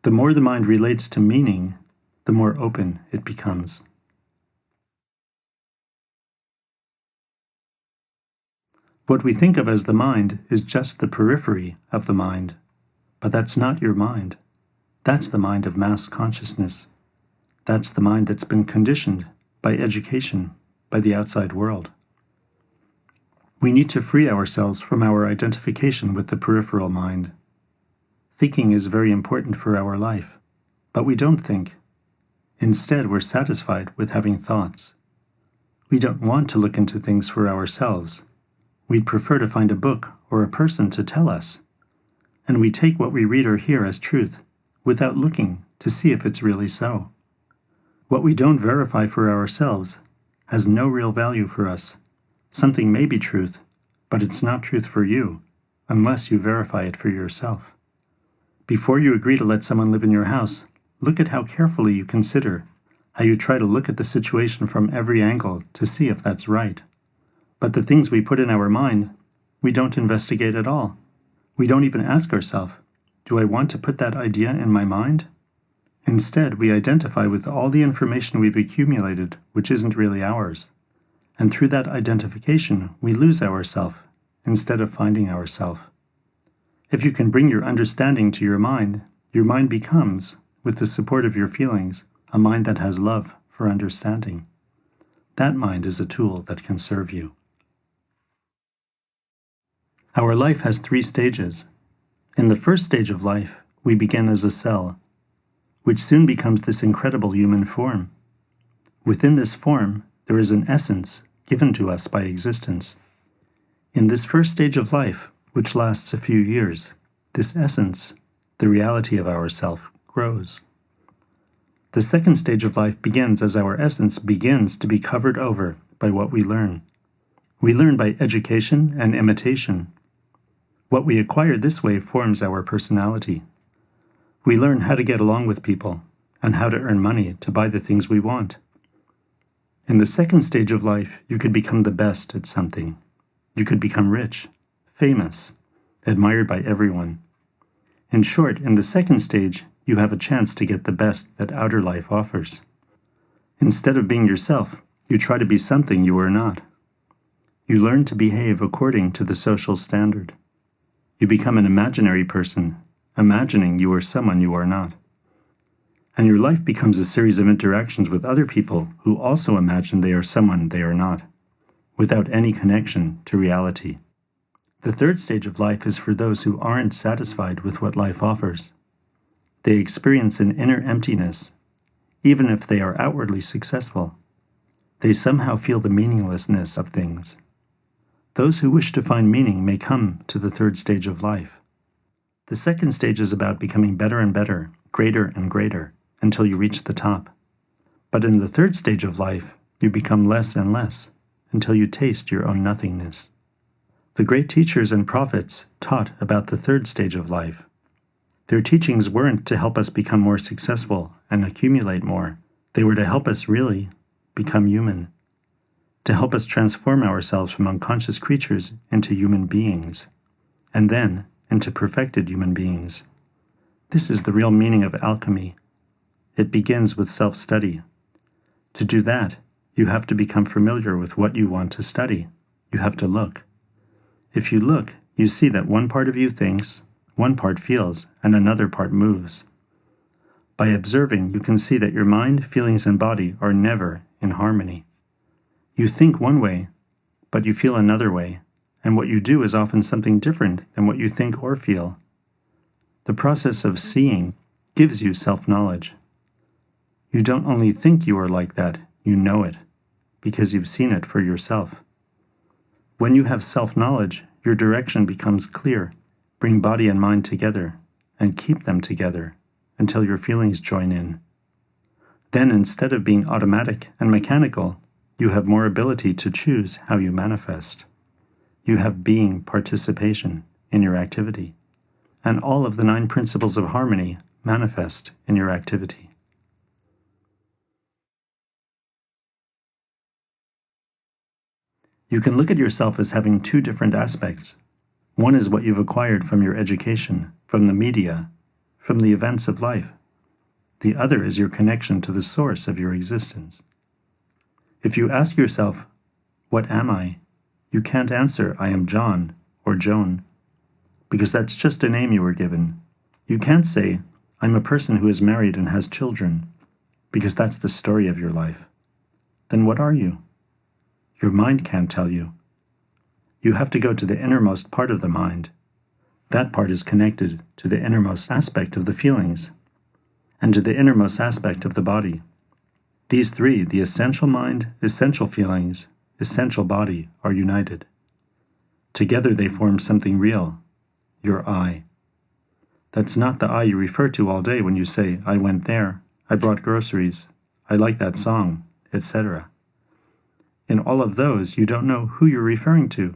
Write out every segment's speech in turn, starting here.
The more the mind relates to meaning, the more open it becomes. What we think of as the mind is just the periphery of the mind, but that's not your mind. That's the mind of mass consciousness. That's the mind that's been conditioned by education, by the outside world. We need to free ourselves from our identification with the peripheral mind. Thinking is very important for our life, but we don't think. Instead, we're satisfied with having thoughts. We don't want to look into things for ourselves. We'd prefer to find a book or a person to tell us. And we take what we read or hear as truth, without looking to see if it's really so. What we don't verify for ourselves has no real value for us. Something may be truth, but it's not truth for you, unless you verify it for yourself. Before you agree to let someone live in your house, look at how carefully you consider, how you try to look at the situation from every angle to see if that's right. But the things we put in our mind, we don't investigate at all. We don't even ask ourselves, do I want to put that idea in my mind? Instead, we identify with all the information we've accumulated, which isn't really ours. And through that identification, we lose ourself instead of finding ourself. If you can bring your understanding to your mind becomes, with the support of your feelings, a mind that has love for understanding. That mind is a tool that can serve you. Our life has 3 stages. In the first stage of life, we begin as a cell, which soon becomes this incredible human form. Within this form, there is an essence given to us by existence. In this first stage of life, which lasts a few years, this essence, the reality of ourself, grows. The second stage of life begins as our essence begins to be covered over by what we learn. We learn by education and imitation. What we acquire this way forms our personality. We learn how to get along with people and how to earn money to buy the things we want. In the second stage of life, you could become the best at something. You could become rich, famous, admired by everyone. In short, in the second stage, you have a chance to get the best that outer life offers. Instead of being yourself, you try to be something you are not. You learn to behave according to the social standard. You become an imaginary person, imagining you are someone you are not. And your life becomes a series of interactions with other people who also imagine they are someone they are not, without any connection to reality. The third stage of life is for those who aren't satisfied with what life offers. They experience an inner emptiness, even if they are outwardly successful. They somehow feel the meaninglessness of things. Those who wish to find meaning may come to the third stage of life. The second stage is about becoming better and better, greater and greater, until you reach the top. But in the third stage of life, you become less and less, until you taste your own nothingness. The great teachers and prophets taught about the third stage of life. Their teachings weren't to help us become more successful and accumulate more. They were to help us really become human, to help us transform ourselves from unconscious creatures into human beings, and then into perfected human beings. This is the real meaning of alchemy. It begins with self-study. To do that, you have to become familiar with what you want to study. You have to look. If you look, you see that one part of you thinks, one part feels, and another part moves. By observing, you can see that your mind, feelings, and body are never in harmony. You think one way, but you feel another way, and what you do is often something different than what you think or feel. The process of seeing gives you self-knowledge. You don't only think you are like that, you know it, because you've seen it for yourself. When you have self-knowledge, your direction becomes clear. Bring body and mind together, and keep them together until your feelings join in. Then, instead of being automatic and mechanical, you have more ability to choose how you manifest. You have being participation in your activity, and all of the 9 principles of harmony manifest in your activity. You can look at yourself as having 2 different aspects. One is what you've acquired from your education, from the media, from the events of life. The other is your connection to the source of your existence. If you ask yourself, "What am I?" you can't answer, "I am John" or Joan, because that's just a name you were given. You can't say, "I'm a person who is married and has children," because that's the story of your life. Then what are you? Your mind can't tell you. You have to go to the innermost part of the mind. That part is connected to the innermost aspect of the feelings, and to the innermost aspect of the body. These three, the essential mind, essential feelings, essential body, are united. Together they form something real, your I. That's not the I you refer to all day when you say, "I went there, I brought groceries, I like that song," etc. In all of those, you don't know who you're referring to.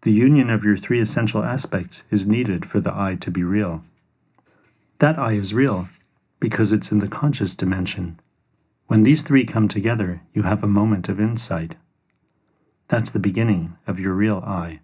The union of your three essential aspects is needed for the I to be real. That I is real because it's in the conscious dimension. When these three come together, you have a moment of insight. That's the beginning of your real I.